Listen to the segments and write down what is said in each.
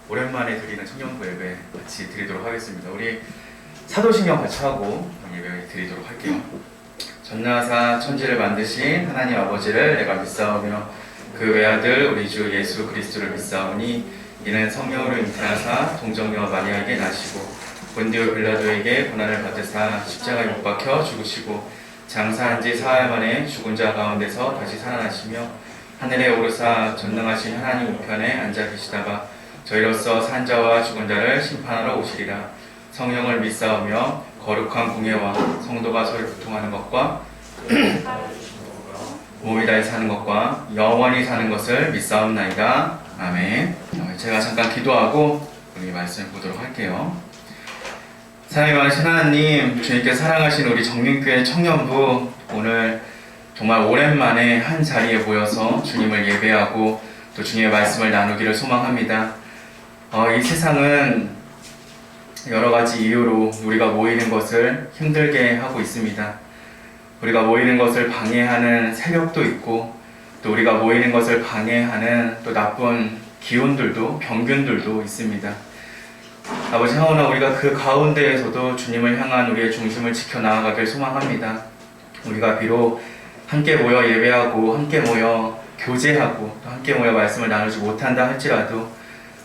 오랜만에 드리는 청년부 예배 같이 드리도록 하겠습니다. 우리 사도신경 같이 하고 예배 드리도록 할게요. 전나사 천지를 만드신 하나님 아버지를 내가 믿사오며 그 외아들 우리 주 예수 그리스도를 믿사오니 이는 성령으로 잉태하사 동정녀 마리아에게 나시고 본디오 빌라도에게 고난을 받으사 십자가에 못 박혀 죽으시고 장사한 지 사흘 만에 죽은 자 가운데서 다시 살아나시며 하늘에 오르사 전능하신 하나님 우편에 앉아 계시다가 저희로서 산 자와 죽은 자를 심판하러 오시리라. 성령을 믿사오며 거룩한 공예와 성도가 서로 교통하는 것과 몸이 다해 사는 것과 영원히 사는 것을 믿사옵나이다. 아멘. 제가 잠깐 기도하고 우리 말씀을 보도록 할게요. 사랑이 많으신 하나님, 주님께 사랑하신 우리 정민교회 청년부, 오늘 정말 오랜만에 한 자리에 모여서 주님을 예배하고 또 주님의 말씀을 나누기를 소망합니다. 이 세상은 여러 가지 이유로 우리가 모이는 것을 힘들게 하고 있습니다. 우리가 모이는 것을 방해하는 세력도 있고 또 우리가 모이는 것을 방해하는 또 나쁜 기운들도 병균들도 있습니다. 아버지 하오나 우리가 그 가운데에서도 주님을 향한 우리의 중심을 지켜나가길 소망합니다. 우리가 비록 함께 모여 예배하고 함께 모여 교제하고 또 함께 모여 말씀을 나누지 못한다 할지라도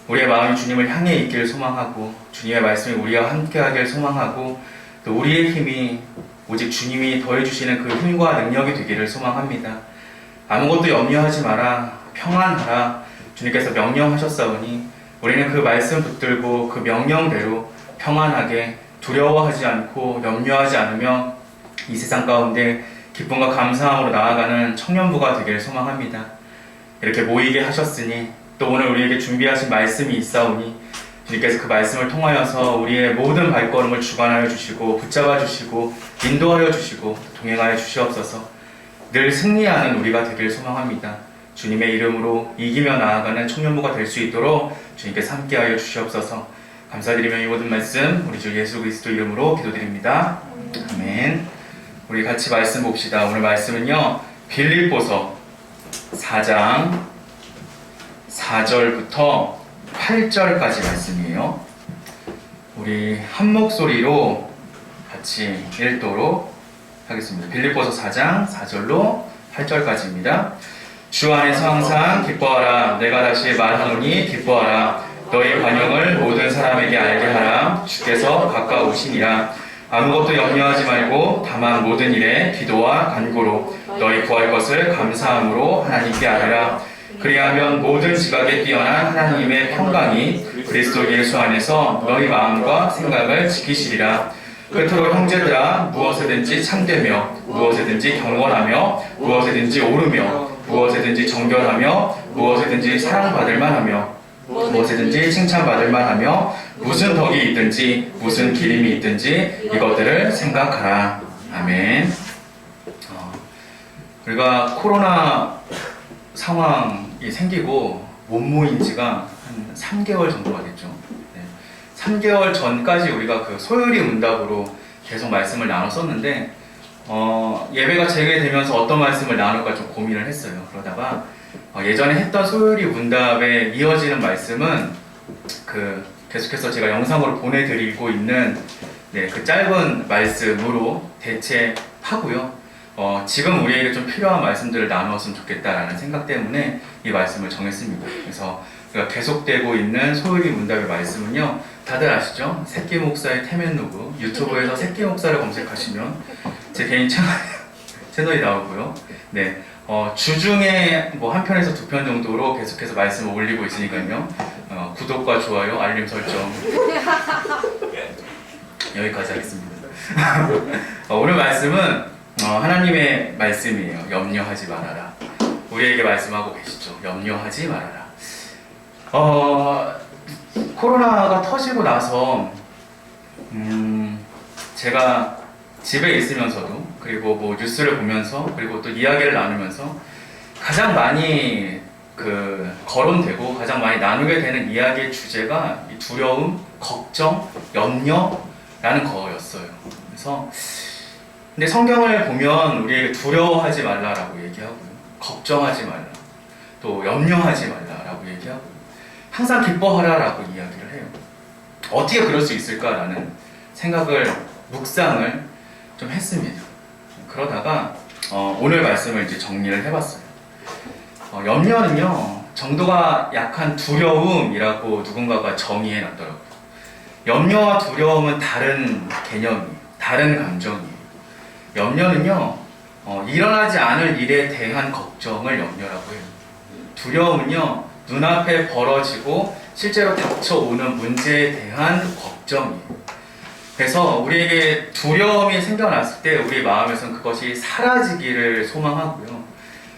우리의 마음이 주님을 향해 있기를 소망하고 주님의 말씀이 우리와 함께 하길 소망하고 또 우리의 힘이 오직 주님이 더해주시는 그 힘과 능력이 되기를 소망합니다. 아무것도 염려하지 마라, 평안하라 주님께서 명령하셨사오니 우리는 그 말씀 붙들고 그 명령대로 평안하게 두려워하지 않고 염려하지 않으며 이 세상 가운데 기쁨과 감사함으로 나아가는 청년부가 되기를 소망합니다. 이렇게 모이게 하셨으니 또 오늘 우리에게 준비하신 말씀이 있사오니 주님께서 그 말씀을 통하여서 우리의 모든 발걸음을 주관하여 주시고 붙잡아 주시고 인도하여 주시고 동행하여 주시옵소서. 늘 승리하는 우리가 되기를 소망합니다. 주님의 이름으로 이기며 나아가는 청년부가 될 수 있도록 주님께서 함께하여 주시옵소서. 감사드리며 이 모든 말씀 우리 주 예수 그리스도 이름으로 기도드립니다. 아멘. 우리 같이 말씀 봅시다. 오늘 말씀은요, 빌립보서 4장 4절부터 8절까지 말씀이에요. 우리 한 목소리로 같이 읽도록 하겠습니다. 빌립보서 4장 4절로 8절까지입니다. 주 안에서 항상 기뻐하라. 내가 다시 말하노니 기뻐하라. 너희 관용을 모든 사람에게 알게 하라. 주께서 가까우시니라. 아무것도 염려하지 말고 다만 모든 일에 기도와 간구로 너희 구할 것을 감사함으로 하나님께 아뢰라. 그리하면 모든 지각에 뛰어난 하나님의 평강이 그리스도 예수 안에서 너희 마음과 생각을 지키시리라. 끝으로 형제들아, 무엇에든지 참되며 무엇에든지 경건하며 무엇에든지 오르며 무엇에든지 정결하며 무엇에든지 사랑받을 만하며 무엇에든지 칭찬받을 만하며 무슨 덕이 있든지 무슨 기림이 있든지 이것들을 생각하라. 아멘. 우리가 코로나 상황이 생기고 못 모인 지가 한 3개월 정도가 됐죠. 3개월 전까지 우리가 그 소요리 문답으로 계속 말씀을 나눴었는데 예배가 재개되면서 어떤 말씀을 나눌까 좀 고민을 했어요. 그러다가 예전에 했던 소요리 문답에 이어지는 말씀은 계속해서 제가 영상으로 보내드리고 있는 그 짧은 말씀으로 대체하고요. 지금 우리에게 좀 필요한 말씀들을 나누었으면 좋겠다라는 생각 때문에 이 말씀을 정했습니다. 그래서 계속되고 있는 소요리 문답의 말씀은요, 다들 아시죠? 새끼 목사의 태면로그, 유튜브에서 새끼 목사를 검색하시면 제 개인 채널이 나오고요. 네, 주중에 뭐 한 편에서 두 편 정도로 계속해서 말씀을 올리고 있으니까요. 구독과 좋아요, 알림 설정 여기까지 하겠습니다. 오늘 말씀은 하나님의 말씀이에요. 염려하지 말아라. 우리에게 말씀하고 계시죠. 염려하지 말아라. 코로나가 터지고 나서 제가 집에 있으면서도 그리고 뭐 뉴스를 보면서 그리고 또 이야기를 나누면서 가장 많이 거론되고 가장 많이 나누게 되는 이야기의 주제가 이 두려움, 걱정, 염려라는 거였어요. 그래서 근데 성경을 보면 우리에게 두려워하지 말라라고 얘기하고요, 걱정하지 말라, 또 염려하지 말라라고 얘기하고 항상 기뻐하라라고 이야기를 해요. 어떻게 그럴 수 있을까라는 생각을, 묵상을 좀 했습니다. 그러다가 오늘 말씀을 이제 정리를 해봤어요. 염려는요, 정도가 약한 두려움이라고 누군가가 정의해 놨더라고요. 염려와 두려움은 다른 개념이에요. 다른 감정이에요. 염려는요, 일어나지 않을 일에 대한 걱정을 염려라고 해요. 두려움은요, 눈앞에 벌어지고 실제로 닥쳐오는 문제에 대한 걱정이에요. 그래서 우리에게 두려움이 생겨났을 때 우리 마음에서는 그것이 사라지기를 소망하고요.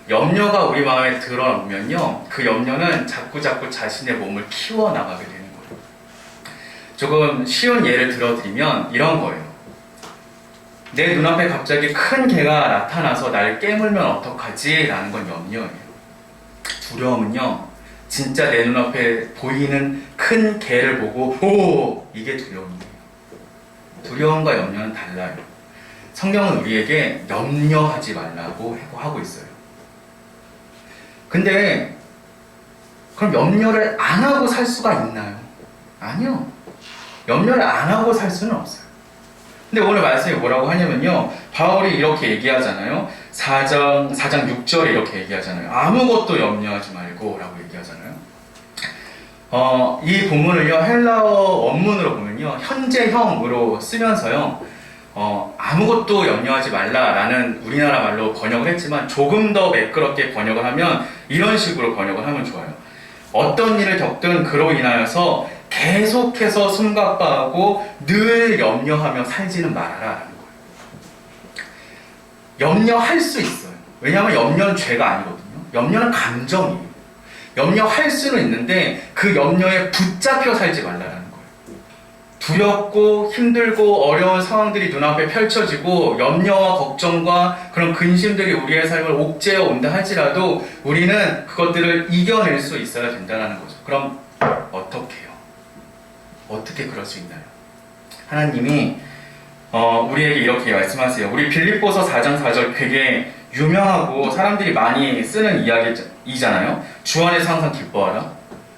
염려가 우리 마음에 들어오면요, 그 염려는 자꾸자꾸 자신의 몸을 키워나가게 되는 거예요. 조금 쉬운 예를 들어드리면 이런 거예요. 내 눈앞에 갑자기 큰 개가 나타나서 날 깨물면 어떡하지? 라는 건 염려예요. 두려움은요, 진짜 내 눈앞에 보이는 큰 개를 보고 오! 이게 두려움이에요. 두려움과 염려는 달라요. 성경은 우리에게 염려하지 말라고 하고 있어요. 근데 그럼 염려를 안 하고 살 수가 있나요? 아니요. 염려를 안 하고 살 수는 없어요. 근데 오늘 말씀이 뭐라고 하냐면요, 바울이 이렇게 얘기하잖아요. 4장 6절에 이렇게 얘기하잖아요. 아무것도 염려하지 말고 라고 얘기하잖아요. 이 본문을요, 헬라어 원문으로 보면요, 현재형으로 쓰면서요, 아무것도 염려하지 말라라는 우리나라 말로 번역을 했지만 조금 더 매끄럽게 번역을 하면 이런 식으로 번역을 하면 좋아요. 어떤 일을 겪든 그로 인하여서 계속해서 숨가빠하고 늘 염려하며 살지는 말아라라는 거예요. 염려할 수 있어요. 왜냐하면 염려는 죄가 아니거든요. 염려는 감정이에요. 염려할 수는 있는데 그 염려에 붙잡혀 살지 말라라는 거예요. 두렵고 힘들고 어려운 상황들이 눈앞에 펼쳐지고 염려와 걱정과 그런 근심들이 우리의 삶을 옥죄어 온다 할지라도 우리는 그것들을 이겨낼 수 있어야 된다는 거죠. 그럼 어떻게 해요? 어떻게 그럴 수 있나요? 하나님이 우리에게 이렇게 말씀하세요. 우리 빌립보서 4장 4절 되게 유명하고 사람들이 많이 쓰는 이야기잖아요. 주 안에서 항상 기뻐하라.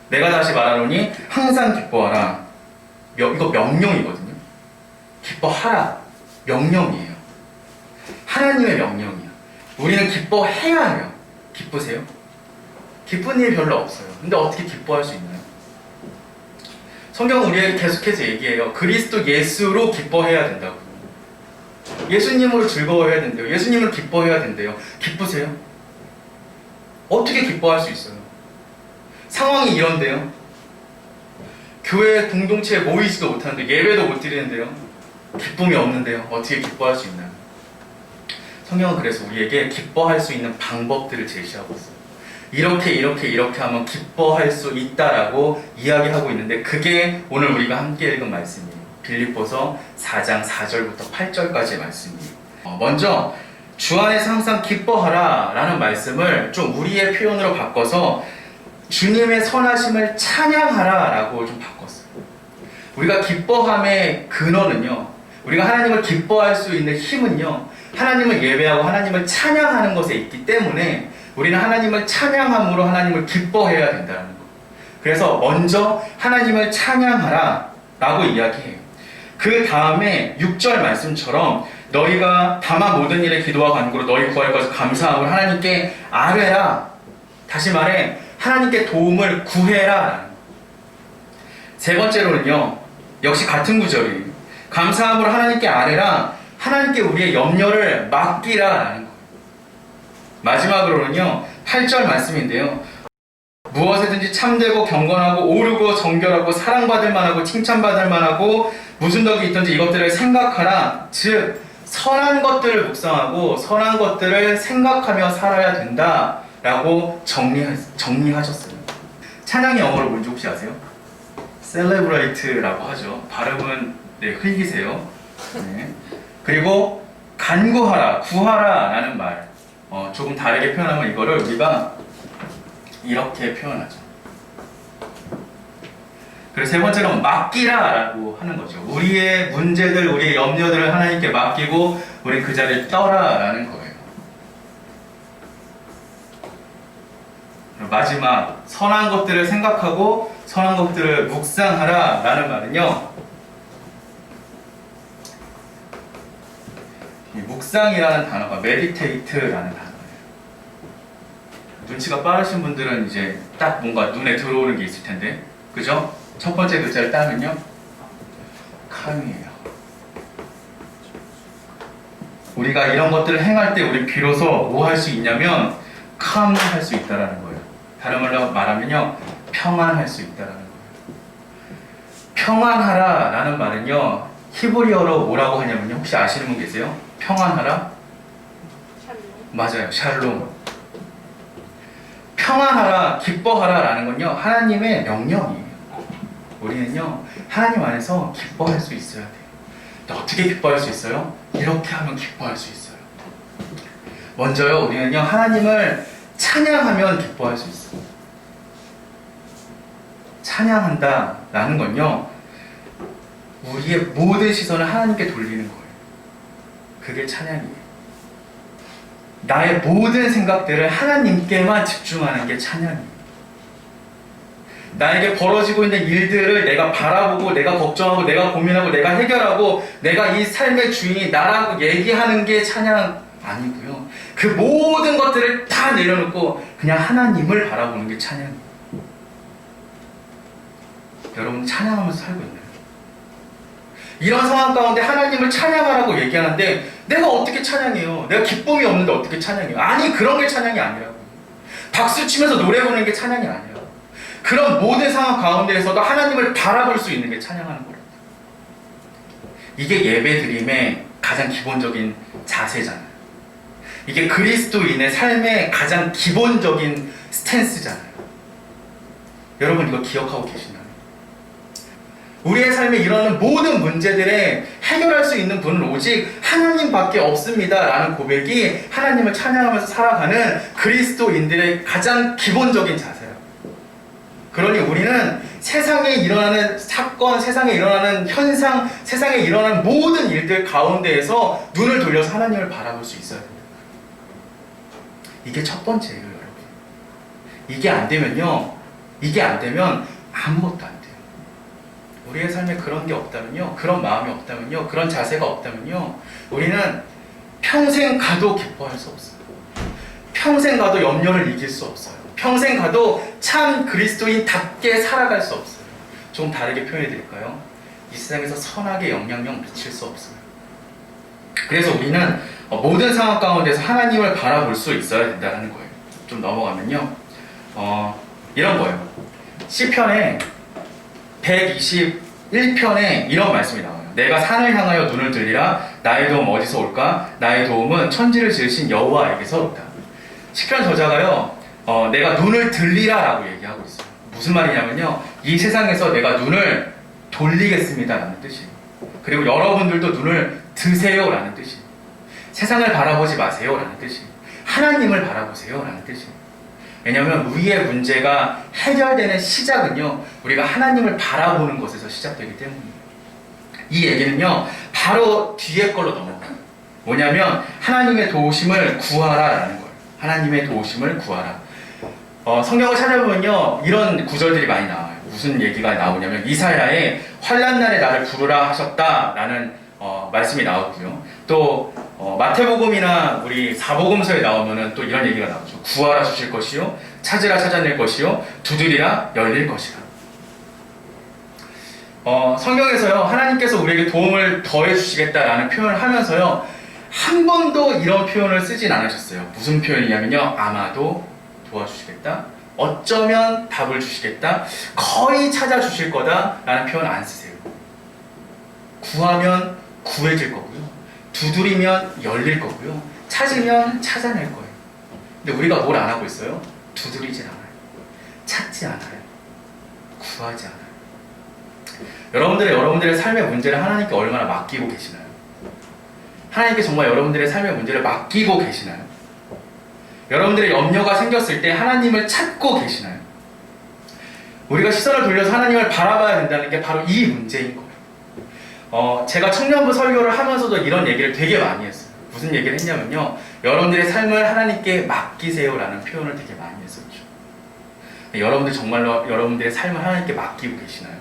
내가 다시 말하노니 항상 기뻐하라. 이거 명령이거든요. 기뻐하라. 명령이에요. 하나님의 명령이에요. 우리는 기뻐해야 해요. 기쁘세요? 기쁜 일 별로 없어요. 근데 어떻게 기뻐할 수 있나요? 성경은 우리에게 계속해서 얘기해요. 그리스도 예수로 기뻐해야 된다고. 예수님으로 즐거워해야 된대요. 예수님을 기뻐해야 된대요. 기쁘세요? 어떻게 기뻐할 수 있어요? 상황이 이런데요. 교회 공동체에 모이지도 못하는데 예배도 못 드리는데요. 기쁨이 없는데요. 어떻게 기뻐할 수 있나요? 성경은 그래서 우리에게 기뻐할 수 있는 방법들을 제시하고 있어요. 이렇게 하면 기뻐할 수 있다라고 이야기하고 있는데 그게 오늘 우리가 함께 읽은 말씀이에요. 빌립보서 4장 4절부터 8절까지의 말씀이에요. 먼저 주 안에서 항상 기뻐하라 라는 말씀을 좀 우리의 표현으로 바꿔서 주님의 선하심을 찬양하라 라고 좀 바꿨어요. 우리가 기뻐함의 근원은요, 우리가 하나님을 기뻐할 수 있는 힘은요, 하나님을 예배하고 하나님을 찬양하는 것에 있기 때문에 우리는 하나님을 찬양함으로 하나님을 기뻐해야 된다는 거. 그래서 먼저 하나님을 찬양하라 라고 이야기해요. 그 다음에 6절 말씀처럼 너희가 다만 모든 일에 기도와 간구로 너희 구할 것을 감사함으로 하나님께 아뢰라. 다시 말해 하나님께 도움을 구해라. 세 번째로는요, 역시 같은 구절이에요. 감사함으로 하나님께 아뢰라. 하나님께 우리의 염려를 맡기라 라는 거예요. 마지막으로는요, 8절 말씀인데요. 무엇에든지 참되고 경건하고 오르고 정결하고 사랑받을 만하고 칭찬받을 만하고 무슨 덕이 있든지 이것들을 생각하라. 즉 선한 것들을 묵상하고 선한 것들을 생각하며 살아야 된다 라고 정리하셨어요. 찬양의 영어로 뭔지 혹시 아세요? celebrate라고 하죠. 발음은 흘기세요. 네. 그리고 간구하라, 구하라 라는 말, 조금 다르게 표현하면 이거를 우리가 이렇게 표현하죠. 그리고 세 번째로 맡기라 라고 하는 거죠. 우리의 문제들, 우리의 염려들을 하나님께 맡기고 우리 그 자리를 떠라 라는 거예요. 마지막 선한 것들을 생각하고 선한 것들을 묵상하라 라는 말은요, 이 묵상이라는 단어가 meditate라는 단어예요. 눈치가 빠르신 분들은 이제 딱 뭔가 눈에 들어오는 게 있을 텐데, 그죠? 첫 번째 글자를 따면요, calm이에요. 우리가 이런 것들을 행할 때 우리 비로소 뭐 할 수 있냐면 calm할 수 있다라는 거예요. 다른 말로 말하면요, 평안할 수 있다라는 거예요. 평안하라 라는 말은요, 히브리어로 뭐라고 하냐면요, 혹시 아시는 분 계세요? 평안하라? 맞아요, 샬롬. 평안하라, 기뻐하라 라는 건요, 하나님의 명령이에요. 우리는요, 하나님 안에서 기뻐할 수 있어야 돼요. 또 어떻게 기뻐할 수 있어요? 이렇게 하면 기뻐할 수 있어요. 먼저요, 우리는요, 하나님을 찬양하면 기뻐할 수 있어요. 찬양한다 라는 건요, 우리의 모든 시선을 하나님께 돌리는 거예요. 그게 찬양이에요. 나의 모든 생각들을 하나님께만 집중하는 게 찬양이에요. 나에게 벌어지고 있는 일들을 내가 바라보고, 내가 걱정하고, 내가 고민하고, 내가 해결하고, 내가 이 삶의 주인이 나라고 얘기하는 게 찬양 아니고요. 그 모든 것들을 다 내려놓고 그냥 하나님을 바라보는 게 찬양이에요. 여러분 찬양하면서 살고 있나요? 이런 상황 가운데 하나님을 찬양하라고 얘기하는데 내가 어떻게 찬양해요? 내가 기쁨이 없는데 어떻게 찬양해요? 아니, 그런 게 찬양이 아니라고. 박수 치면서 노래 부르는 게 찬양이 아니라고. 그런 모든 상황 가운데에서도 하나님을 바라볼 수 있는 게 찬양하는 거예요. 이게 예배드림의 가장 기본적인 자세잖아요. 이게 그리스도인의 삶의 가장 기본적인 스탠스잖아요. 여러분 이거 기억하고 계시나요? 우리의 삶에 일어나는 모든 문제들에 해결할 수 있는 분은 오직 하나님밖에 없습니다 라는 고백이 하나님을 찬양하면서 살아가는 그리스도인들의 가장 기본적인 자세예요. 그러니 우리는 세상에 일어나는 사건, 세상에 일어나는 현상, 세상에 일어나는 모든 일들 가운데에서 눈을 돌려서 하나님을 바라볼 수 있어야 됩니다. 이게 첫 번째예요, 여러분. 이게 안 되면 아무것도 안 돼요. 우리의 삶에 그런 게 없다면요, 그런 마음이 없다면요, 그런 자세가 없다면요, 우리는 평생 가도 기뻐할 수 없어요. 평생 가도 염려를 이길 수 없어요. 평생 가도 참 그리스도인답게 살아갈 수 없어요. 좀 다르게 표현해 드릴까요? 이 세상에서 선하게 영향력 미칠 수 없어요. 그래서 우리는 모든 상황 가운데서 하나님을 바라볼 수 있어야 된다는 거예요. 좀 넘어가면요, 이런 거예요. 시편에 121편에 이런 말씀이 나와요. 내가 산을 향하여 눈을 들리라. 나의 도움 어디서 올까? 나의 도움은 천지를 지으신 여호와에게서 온다. 시편 저자가요, 내가 눈을 들리라 라고 얘기하고 있어요. 무슨 말이냐면요, 이 세상에서 내가 눈을 돌리겠습니다 라는 뜻이에요. 그리고 여러분들도 눈을 드세요 라는 뜻이에요. 세상을 바라보지 마세요 라는 뜻이에요. 하나님을 바라보세요 라는 뜻이에요. 왜냐하면 우리의 문제가 해결되는 시작은요, 우리가 하나님을 바라보는 것에서 시작되기 때문이에요. 이 얘기는요, 바로 뒤에 걸로 넘어가요. 뭐냐면 하나님의 도우심을 구하라 라는 거예요. 하나님의 도우심을 구하라. 성경을 찾아보면요, 이런 구절들이 많이 나와요. 무슨 얘기가 나오냐면 이사야의 환난 날에 나를 부르라 하셨다 라는 말씀이 나오고요. 또 마태복음이나 우리 사복음서에 나오면은 또 이런 얘기가 나오죠. 구하라 주실 것이요, 찾으라 찾아낼 것이요, 두드리라 열릴 것이라. 성경에서요, 하나님께서 우리에게 도움을 더해 주시겠다라는 표현을 하면서요, 한 번도 이런 표현을 쓰진 않으셨어요. 무슨 표현이냐면요, 아마도 도와주시겠다, 어쩌면 답을 주시겠다, 거의 찾아주실 거다 라는 표현 안 쓰세요. 구하면 구해질 거고요, 두드리면 열릴 거고요, 찾으면 찾아낼 거예요. 근데 우리가 뭘 안 하고 있어요? 두드리진 않아요, 찾지 않아요, 구하지 않아요. 여러분들의 삶의 문제를 하나님께 얼마나 맡기고 계시나요? 하나님께 정말 여러분들의 삶의 문제를 맡기고 계시나요? 여러분들의 염려가 생겼을 때 하나님을 찾고 계시나요? 우리가 시선을 돌려서 하나님을 바라봐야 된다는 게 바로 이 문제인 거예요. 제가 청년부 설교를 하면서도 이런 얘기를 되게 많이 했어요. 무슨 얘기를 했냐면요, 여러분들의 삶을 하나님께 맡기세요 라는 표현을 되게 많이 했었죠. 여러분들 정말로 여러분들의 삶을 하나님께 맡기고 계시나요?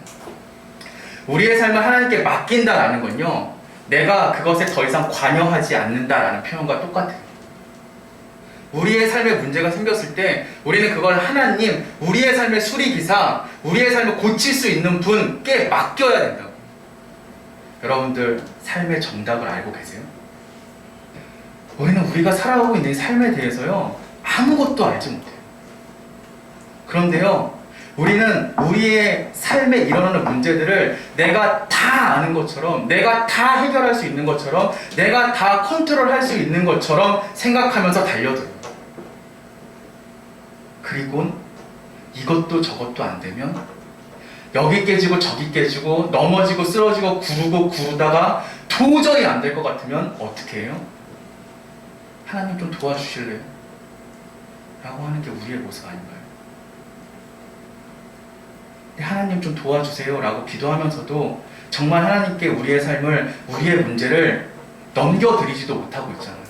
우리의 삶을 하나님께 맡긴다라는 건요, 내가 그것에 더 이상 관여하지 않는다라는 표현과 똑같아요. 우리의 삶에 문제가 생겼을 때 우리는 그걸 하나님, 우리의 삶의 수리기사, 우리의 삶을 고칠 수 있는 분께 맡겨야 된다고. 여러분들 삶의 정답을 알고 계세요? 우리는 우리가 살아가고 있는 삶에 대해서요, 아무것도 알지 못해요. 그런데요, 우리는 우리의 삶에 일어나는 문제들을 내가 다 아는 것처럼, 내가 다 해결할 수 있는 것처럼, 내가 다 컨트롤할 수 있는 것처럼 생각하면서 달려들어요. 그리고 이것도 저것도 안 되면 여기 깨지고 저기 깨지고 넘어지고 쓰러지고 구르고 구르다가 도저히 안 될 것 같으면 어떻게 해요? 하나님 좀 도와주실래요? 라고 하는 게 우리의 모습 아닌가요? 하나님 좀 도와주세요 라고 기도하면서도 정말 하나님께 우리의 삶을, 우리의 문제를 넘겨드리지도 못하고 있잖아요.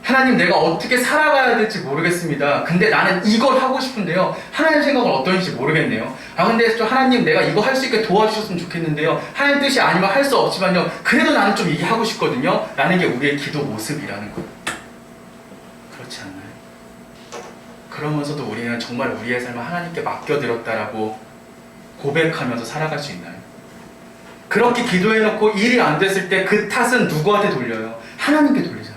하나님, 내가 어떻게 살아가야 될지 모르겠습니다. 근데 나는 이걸 하고 싶은데요, 하나님 생각은 어떠신지 모르겠네요. 근데 좀 하나님, 내가 이거 할 수 있게 도와주셨으면 좋겠는데요, 하나님 뜻이 아니면 할 수 없지만요, 그래도 나는 좀 이게 하고 싶거든요 라는 게 우리의 기도 모습이라는 거예요. 그렇지 않나요? 그러면서도 우리는 정말 우리의 삶을 하나님께 맡겨드렸다라고 고백하면서 살아갈 수 있나요? 그렇게 기도해놓고 일이 안 됐을 때 그 탓은 누구한테 돌려요? 하나님께 돌리잖아요.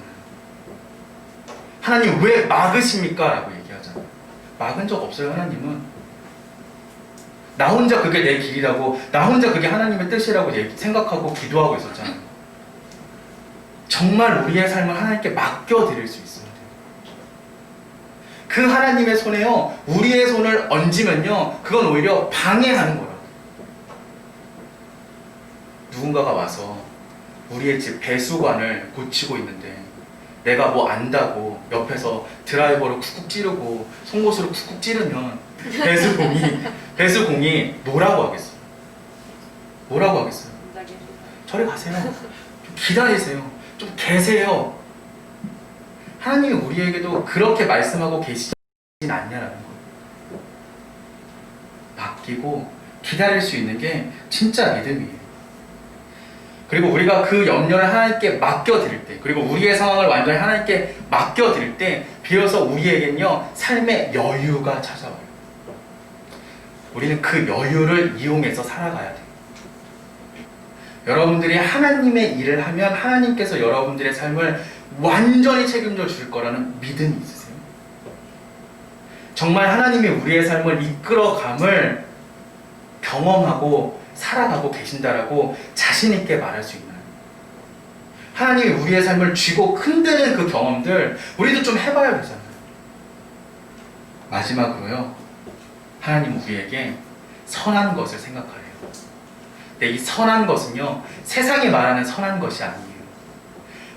하나님 왜 막으십니까? 라고 얘기하잖아요. 막은 적 없어요. 하나님은 나 혼자 그게 내 길이라고, 나 혼자 그게 하나님의 뜻이라고 생각하고 기도하고 있었잖아요. 정말 우리의 삶을 하나님께 맡겨드릴 수 있어야 돼요. 그 하나님의 손에요, 우리의 손을 얹으면요, 그건 오히려 방해하는 거라고. 누군가가 와서 우리의 집 배수관을 고치고 있는데 내가 뭐 안다고 옆에서 드라이버로 쿡쿡 찌르고 송곳으로 쿡쿡 찌르면 배수공이 뭐라고 하겠어요? 뭐라고 하겠어요? 저리 가세요. 좀 기다리세요. 좀 계세요. 하나님이 우리에게도 그렇게 말씀하고 계시진 않냐라는 거예요. 맡기고 기다릴 수 있는 게 진짜 믿음이에요. 그리고 우리가 그 염려를 하나님께 맡겨드릴 때, 그리고 우리의 상황을 완전히 하나님께 맡겨드릴 때 비로소 우리에겐요, 삶의 여유가 찾아와요. 우리는 그 여유를 이용해서 살아가야 돼요. 여러분들이 하나님의 일을 하면 하나님께서 여러분들의 삶을 완전히 책임져 줄 거라는 믿음이 있으세요? 정말 하나님이 우리의 삶을 이끌어감을 경험하고 살아가고 계신다라고 자신 있게 말할 수 있나요? 하나님이 우리의 삶을 쥐고 흔드는 그 경험들 우리도 좀 해봐야 되잖아요. 마지막으로요, 하나님 우리에게 선한 것을 생각하래요. 근데 이 선한 것은요, 세상이 말하는 선한 것이 아니에요.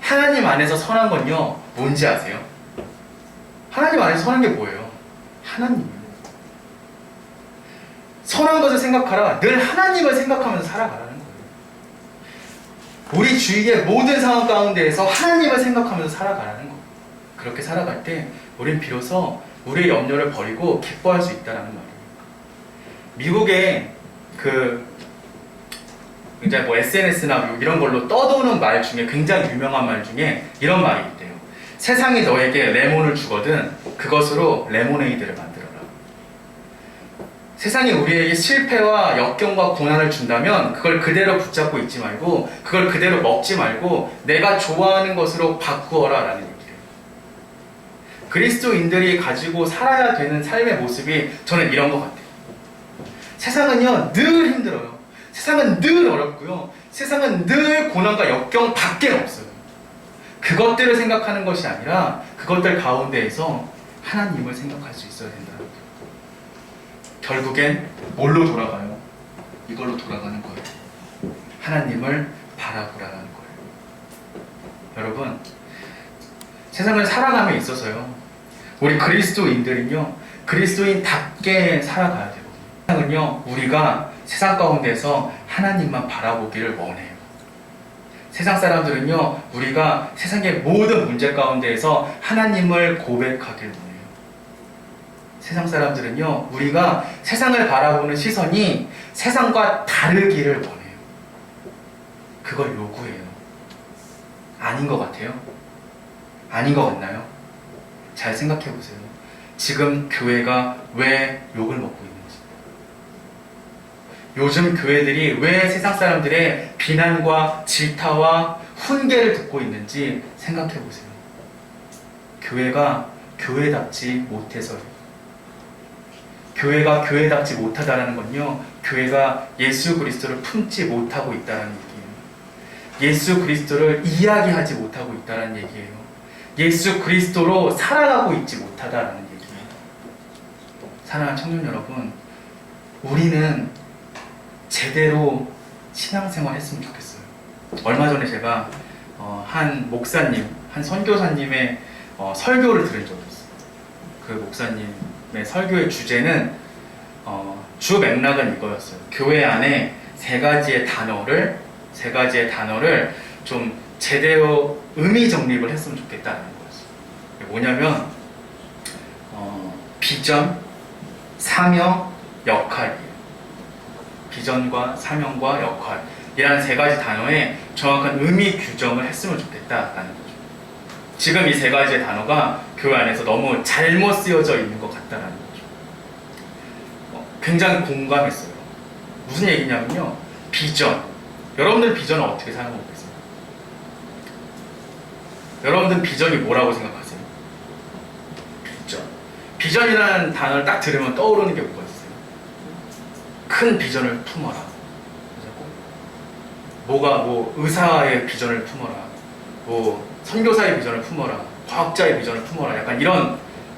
하나님 안에서 선한 건요, 뭔지 아세요? 하나님 안에서 선한 게 뭐예요? 하나님이에요. 선한 것을 생각하라. 늘 하나님을 생각하면서 살아가라는 거예요. 우리 주위의 모든 상황 가운데에서 하나님을 생각하면서 살아가라는 거예요. 그렇게 살아갈 때 우린 비로소 우리의 염려를 버리고 기뻐할 수 있다는 말이에요. 미국의 이제 뭐 SNS나 이런 걸로 떠도는 말 중에 굉장히 유명한 말 중에 이런 말이 있대요. 세상이 너에게 레몬을 주거든 그것으로 레모네이드를 만들어라. 세상이 우리에게 실패와 역경과 고난을 준다면 그걸 그대로 붙잡고 있지 말고, 그걸 그대로 먹지 말고 내가 좋아하는 것으로 바꾸어라 라는 얘기예요. 그리스도인들이 가지고 살아야 되는 삶의 모습이 저는 이런 것 같아요. 세상은요, 늘 힘들어요. 세상은 늘 어렵고요. 세상은 늘 고난과 역경 밖에 없어요. 그것들을 생각하는 것이 아니라 그것들 가운데에서 하나님을 생각할 수 있어야 된다는 거예요. 결국엔 뭘로 돌아가요? 이걸로 돌아가는 거예요. 하나님을 바라보라는 거예요. 여러분, 세상을 살아감에 있어서요, 우리 그리스도인들은요, 그리스도인답게 살아가야 되거든요. 세상은요, 우리가 세상 가운데서 하나님만 바라보기를 원해요. 세상 사람들은요, 우리가 세상의 모든 문제 가운데에서 하나님을 고백하길 원해요. 세상 사람들은요, 우리가 세상을 바라보는 시선이 세상과 다르기를 원해요. 그걸 요구해요. 아닌 것 같아요? 아닌 것 같나요? 잘 생각해 보세요. 지금 교회가 왜 욕을 먹고 있는지, 요즘 교회들이 왜 세상 사람들의 비난과 질타와 훈계를 듣고 있는지 생각해 보세요. 교회가 교회답지 못해서요. 교회가 교회답지 못하다는 건요, 교회가 예수 그리스도를 품지 못하고 있다는 얘기예요. 예수 그리스도를 이야기하지 못하고 있다는 얘기예요. 예수 그리스도로 살아가고 있지 못하다는 얘기예요. 사랑하는 청년 여러분, 우리는 제대로 신앙생활 했으면 좋겠어요. 얼마 전에 제가 한 목사님, 한 선교사님의 설교를 들은 적이 있어요. 그 목사님의 설교의 주제는 주 맥락은 이거였어요. 교회 안에 세 가지의 단어를 좀 제대로 의미 정립을 했으면 좋겠다는 거였어요. 뭐냐면 비전, 사명, 역할이에요. 비전과 사명과 역할이라는 세 가지 단어에 정확한 의미 규정을 했으면 좋겠다라는 거죠. 지금 이 세 가지의 단어가 교회 안에서 너무 잘못 쓰여져 있는 것 같다라는 거죠. 굉장히 공감했어요. 무슨 얘기냐면요, 비전. 여러분들 비전을 어떻게 사용하고 계세요? 여러분들 비전이 뭐라고 생각하세요? 비전. 비전이라는 단어를 딱 들으면 떠오르는 게 뭐가 있어요? 큰 비전을 품어라. 의사의 비전을 품어라. 선교사의 비전을 품어라. 과학자의 비전을 품어라. 약간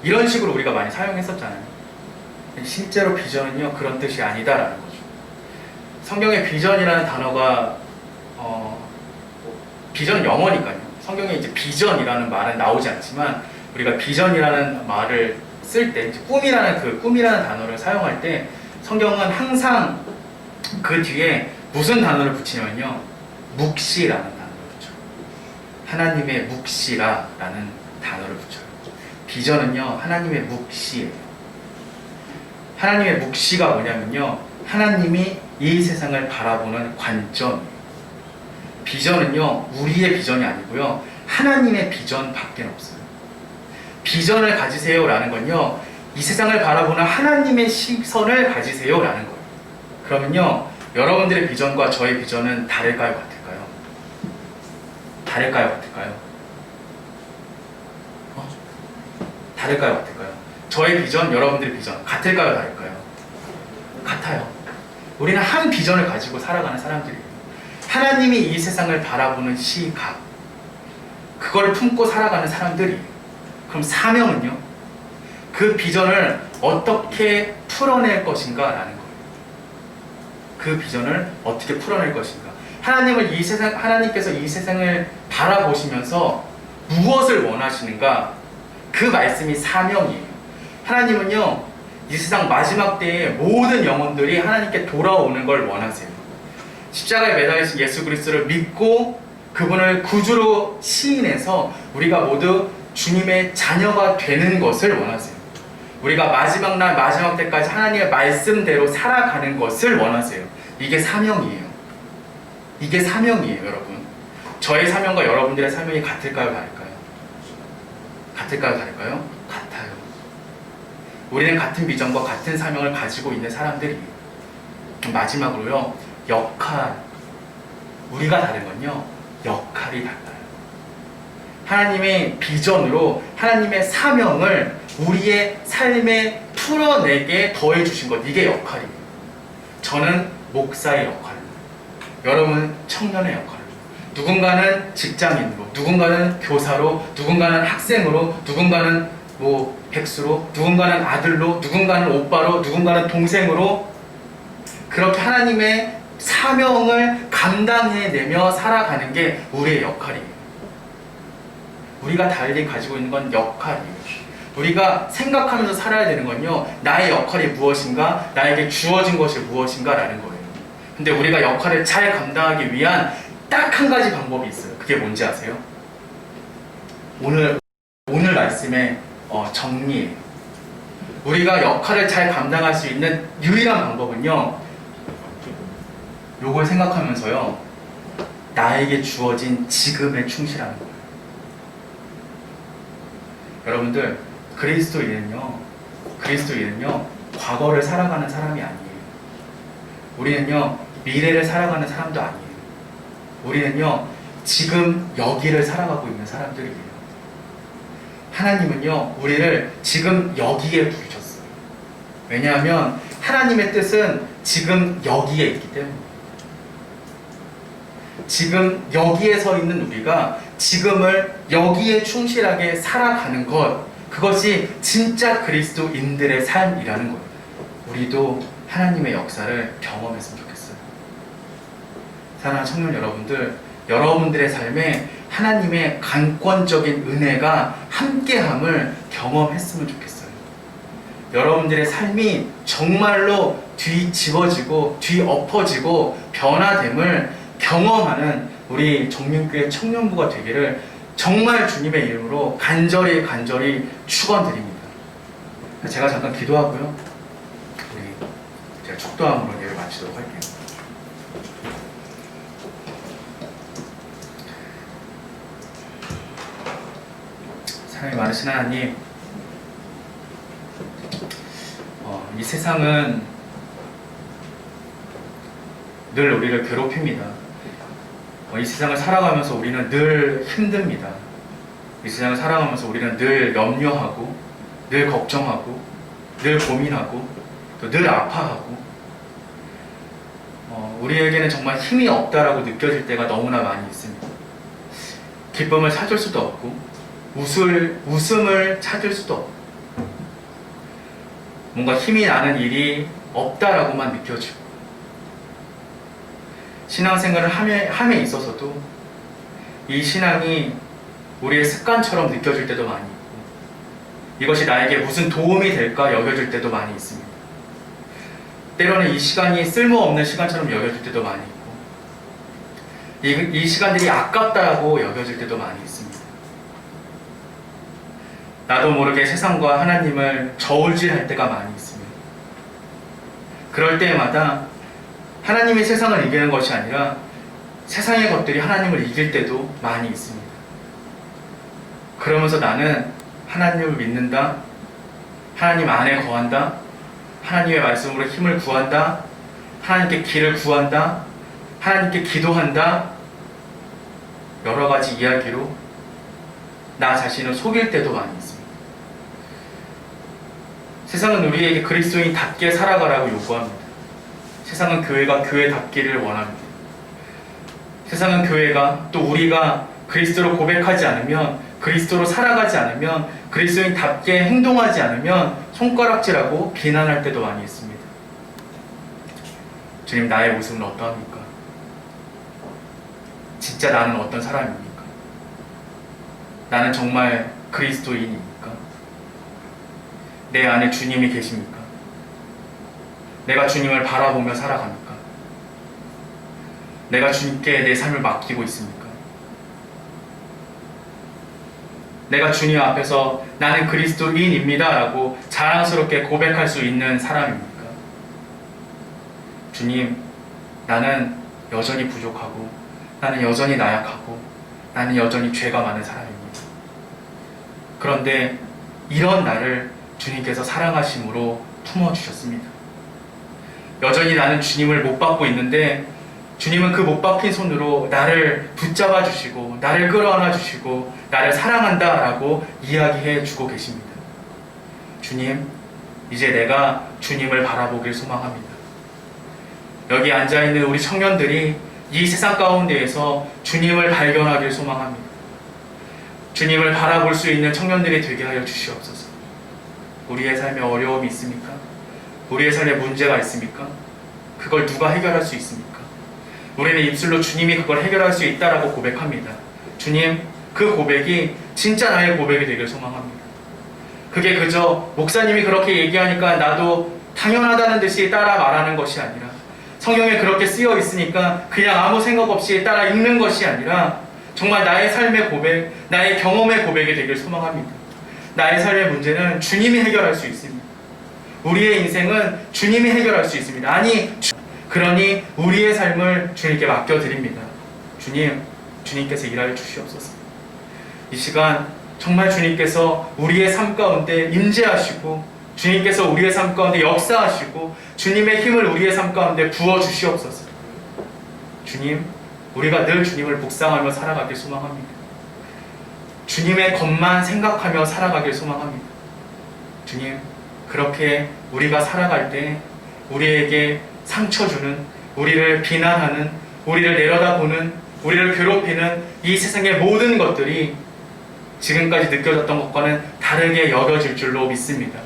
이런 식으로 우리가 많이 사용했었잖아요. 실제로 비전은요, 그런 뜻이 아니다라는 거죠. 성경의 비전이라는 단어가 비전은 영어니까요. 성경에 이제 비전이라는 말은 나오지 않지만 우리가 비전이라는 말을 쓸 때, 꿈이라는 단어를 사용할 때 성경은 항상 그 뒤에 무슨 단어를 붙이냐면요, 묵시라는 단어를 붙여요. 하나님의 묵시라라는 단어를 붙여요. 비전은요, 하나님의 묵시예요. 하나님의 묵시가 뭐냐면요, 하나님이 이 세상을 바라보는 관점이에요. 비전은요, 우리의 비전이 아니고요, 하나님의 비전밖에 없어요. 비전을 가지세요 라는 건요, 이 세상을 바라보는 하나님의 시선을 가지세요 라는 거예요. 그러면요, 여러분들의 비전과 저의 비전은 다를까요, 같을까요? 다를까요, 같을까요? 다를까요, 같을까요? 저의 비전, 여러분들의 비전 같을까요, 다를까요? 같아요. 우리는 한 비전을 가지고 살아가는 사람들이에요. 하나님이 이 세상을 바라보는 시각, 그걸 품고 살아가는 사람들이에요. 그럼 사명은요? 그 비전을 어떻게 풀어낼 것인가 라는 거예요. 그 비전을 어떻게 풀어낼 것인가. 하나님께서 이 세상을 바라보시면서 무엇을 원하시는가, 그 말씀이 사명이에요. 하나님은요, 이 세상 마지막 때에 모든 영혼들이 하나님께 돌아오는 걸 원하세요. 십자가에 매달리신 예수 그리스도를 믿고 그분을 구주로 시인해서 우리가 모두 주님의 자녀가 되는 것을 원하세요. 우리가 마지막 날, 마지막 때까지 하나님의 말씀대로 살아가는 것을 원하세요. 이게 사명이에요. 이게 사명이에요, 여러분. 저의 사명과 여러분들의 사명이 같을까요, 다를까요? 같을까요, 다를까요? 같아요. 우리는 같은 비전과 같은 사명을 가지고 있는 사람들이에요. 마지막으로요, 역할. 우리가 다른 건요, 역할이 달라요. 하나님의 비전으로 하나님의 사명을 우리의 삶에 풀어내게 더해 주신 것, 이게 역할이에요. 저는 목사의 역할입니다. 여러분은 청년의 역할입니다. 누군가는 직장인으로, 누군가는 교사로, 누군가는 학생으로, 누군가는 백수로, 누군가는 아들로, 누군가는 오빠로, 누군가는 동생으로, 그렇게 하나님의 사명을 감당해내며 살아가는 게 우리의 역할이에요. 우리가 달리 가지고 있는 건 역할이에요. 우리가 생각하면서 살아야 되는 건요, 나의 역할이 무엇인가, 나에게 주어진 것이 무엇인가 라는 거예요. 근데 우리가 역할을 잘 감당하기 위한 딱 한 가지 방법이 있어요. 그게 뭔지 아세요? 오늘 말씀의 정리예요. 우리가 역할을 잘 감당할 수 있는 유일한 방법은요, 요걸 생각하면서요, 나에게 주어진 지금에 충실하는 거예요. 여러분들, 그리스도인은요, 과거를 살아가는 사람이 아니에요. 우리는요, 미래를 살아가는 사람도 아니에요. 우리는요, 지금 여기를 살아가고 있는 사람들이에요. 하나님은요, 우리를 지금 여기에 부르셨어요. 왜냐하면 하나님의 뜻은 지금 여기에 있기 때문에. 지금 여기에 서 있는 우리가 지금을 여기에 충실하게 살아가는 것, 그것이 진짜 그리스도인들의 삶이라는 거예요. 우리도 하나님의 역사를 경험했으면 좋겠어요. 사랑하는 청년 여러분들, 여러분들의 삶에 하나님의 강권적인 은혜가 함께함을 경험했으면 좋겠어요. 여러분들의 삶이 정말로 뒤집어지고 뒤엎어지고 변화됨을 경험하는 우리 정민교회 청년부가 되기를 정말 주님의 이름으로 간절히 축원드립니다. 제가 잠깐 기도하고요, 제가 축도함으로 예를 마치도록 할게요. 사랑이 많으신 하나님, 이 세상은 늘 우리를 괴롭힙니다. 이 세상을 살아가면서 우리는 늘 힘듭니다. 이 세상을 살아가면서 우리는 늘 염려하고, 늘 걱정하고, 늘 고민하고, 또 늘 아파하고, 우리에게는 정말 힘이 없다라고 느껴질 때가 너무나 많이 있습니다. 기쁨을 찾을 수도 없고, 웃음을 찾을 수도 없고, 뭔가 힘이 나는 일이 없다라고만 느껴지고, 신앙생활을 함에 있어서도 이 신앙이 우리의 습관처럼 느껴질 때도 많이 있고, 이것이 나에게 무슨 도움이 될까 여겨질 때도 많이 있습니다. 때로는 이 시간이 쓸모없는 시간처럼 여겨질 때도 많이 있고, 이 시간들이 아깝다고 여겨질 때도 많이 있습니다. 나도 모르게 세상과 하나님을 저울질할 때가 많이 있습니다. 그럴 때마다 하나님이 세상을 이기는 것이 아니라 세상의 것들이 하나님을 이길 때도 많이 있습니다. 그러면서 나는 하나님을 믿는다, 하나님 안에 거한다, 하나님의 말씀으로 힘을 구한다, 하나님께 길을 구한다, 하나님께 기도한다, 여러 가지 이야기로 나 자신을 속일 때도 많이 있습니다. 세상은 우리에게 그리스도인답게 살아가라고 요구합니다. 세상은 교회가 교회답기를 원합니다. 세상은 교회가, 또 우리가 그리스도로 고백하지 않으면, 그리스도로 살아가지 않으면, 그리스도인답게 행동하지 않으면 손가락질하고 비난할 때도 많이 있습니다. 주님, 나의 모습은 어떠합니까? 진짜 나는 어떤 사람입니까? 나는 정말 그리스도인입니까? 내 안에 주님이 계십니까? 내가 주님을 바라보며 살아갑니까? 내가 주님께 내 삶을 맡기고 있습니까? 내가 주님 앞에서 나는 그리스도인입니다 라고 자랑스럽게 고백할 수 있는 사람입니까? 주님, 나는 여전히 부족하고, 나는 여전히 나약하고, 나는 여전히 죄가 많은 사람입니다. 그런데 이런 나를 주님께서 사랑하심으로 품어주셨습니다. 여전히 나는 주님을 못 받고 있는데, 주님은 그 못 박힌 손으로 나를 붙잡아 주시고, 나를 끌어안아 주시고, 나를 사랑한다 라고 이야기해 주고 계십니다. 주님, 이제 내가 주님을 바라보길 소망합니다. 여기 앉아있는 우리 청년들이 이 세상 가운데에서 주님을 발견하길 소망합니다. 주님을 바라볼 수 있는 청년들이 되게 하여 주시옵소서. 우리의 삶에 어려움이 있습니까? 우리의 삶에 문제가 있습니까? 그걸 누가 해결할 수 있습니까? 우리는 입술로 주님이 그걸 해결할 수 있다라고 고백합니다. 주님, 그 고백이 진짜 나의 고백이 되길 소망합니다. 그게 그저 목사님이 그렇게 얘기하니까 나도 당연하다는 듯이 따라 말하는 것이 아니라, 성경에 그렇게 쓰여 있으니까 그냥 아무 생각 없이 따라 읽는 것이 아니라, 정말 나의 삶의 고백, 나의 경험의 고백이 되길 소망합니다. 나의 삶의 문제는 주님이 해결할 수 있습니다. 우리의 인생은 주님이 해결할 수 있습니다. 아니, 그러니 우리의 삶을 주님께 맡겨드립니다. 주님께서 일하여 주시옵소서. 이 시간 정말 주님께서 우리의 삶 가운데 임재하시고, 주님께서 우리의 삶 가운데 역사하시고, 주님의 힘을 우리의 삶 가운데 부어주시옵소서. 주님, 우리가 늘 주님을 묵상하며 살아가길 소망합니다. 주님의 것만 생각하며 살아가길 소망합니다. 주님, 그렇게 우리가 살아갈 때 우리에게 상처 주는, 우리를 비난하는, 우리를 내려다보는, 우리를 괴롭히는 이 세상의 모든 것들이 지금까지 느껴졌던 것과는 다르게 여겨질 줄로 믿습니다.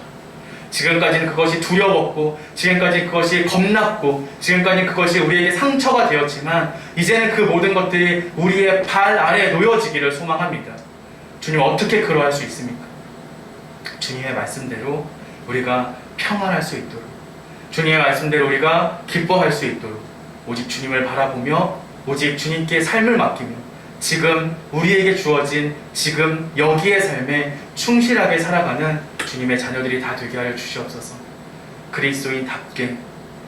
지금까지는 그것이 두려웠고, 지금까지 그것이 겁났고, 지금까지 그것이 우리에게 상처가 되었지만, 이제는 그 모든 것들이 우리의 발 아래에 놓여지기를 소망합니다. 주님, 어떻게 그러할 수 있습니까? 주님의 말씀대로 우리가 평안할 수 있도록, 주님의 말씀대로 우리가 기뻐할 수 있도록, 오직 주님을 바라보며 오직 주님께 삶을 맡기며 지금 우리에게 주어진 지금 여기의 삶에 충실하게 살아가는 주님의 자녀들이 다 되게 하여 주시옵소서. 그리스도인답게,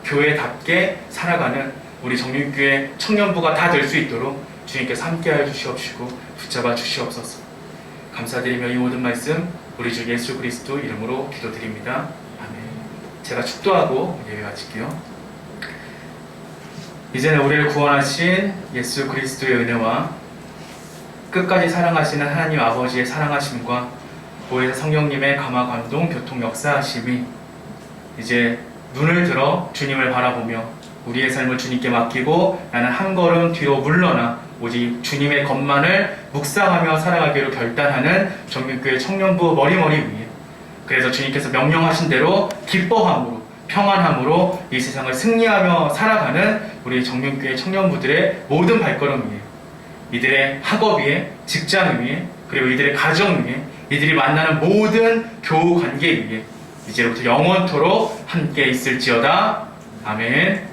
교회답게 살아가는 우리 정육교회 청년부가 다 될 수 있도록 주님께서 함께하여 주시옵시고 붙잡아 주시옵소서. 감사드리며 이 모든 말씀 우리 주 예수 그리스도 이름으로 기도드립니다. 아멘. 제가 축도하고 예배 마칠게요. 이제는 우리를 구원하신 예수 그리스도의 은혜와 끝까지 사랑하시는 하나님 아버지의 사랑하심과 보혜사 성령님의 감화 감동 교통 역사하심이 이제 눈을 들어 주님을 바라보며 우리의 삶을 주님께 맡기고 나는 한 걸음 뒤로 물러나 오직 주님의 것만을 묵상하며 살아가기로 결단하는 정육교회 청년부 머리머리 위에, 그래서 주님께서 명령하신 대로 기뻐함으로 평안함으로 이 세상을 승리하며 살아가는 우리 정육교회 청년부들의 모든 발걸음 위에, 이들의 학업 위에, 직장 위에, 그리고 이들의 가정 위에, 이들이 만나는 모든 교우 관계 위에 이제부터 영원토록 함께 있을지어다. 아멘.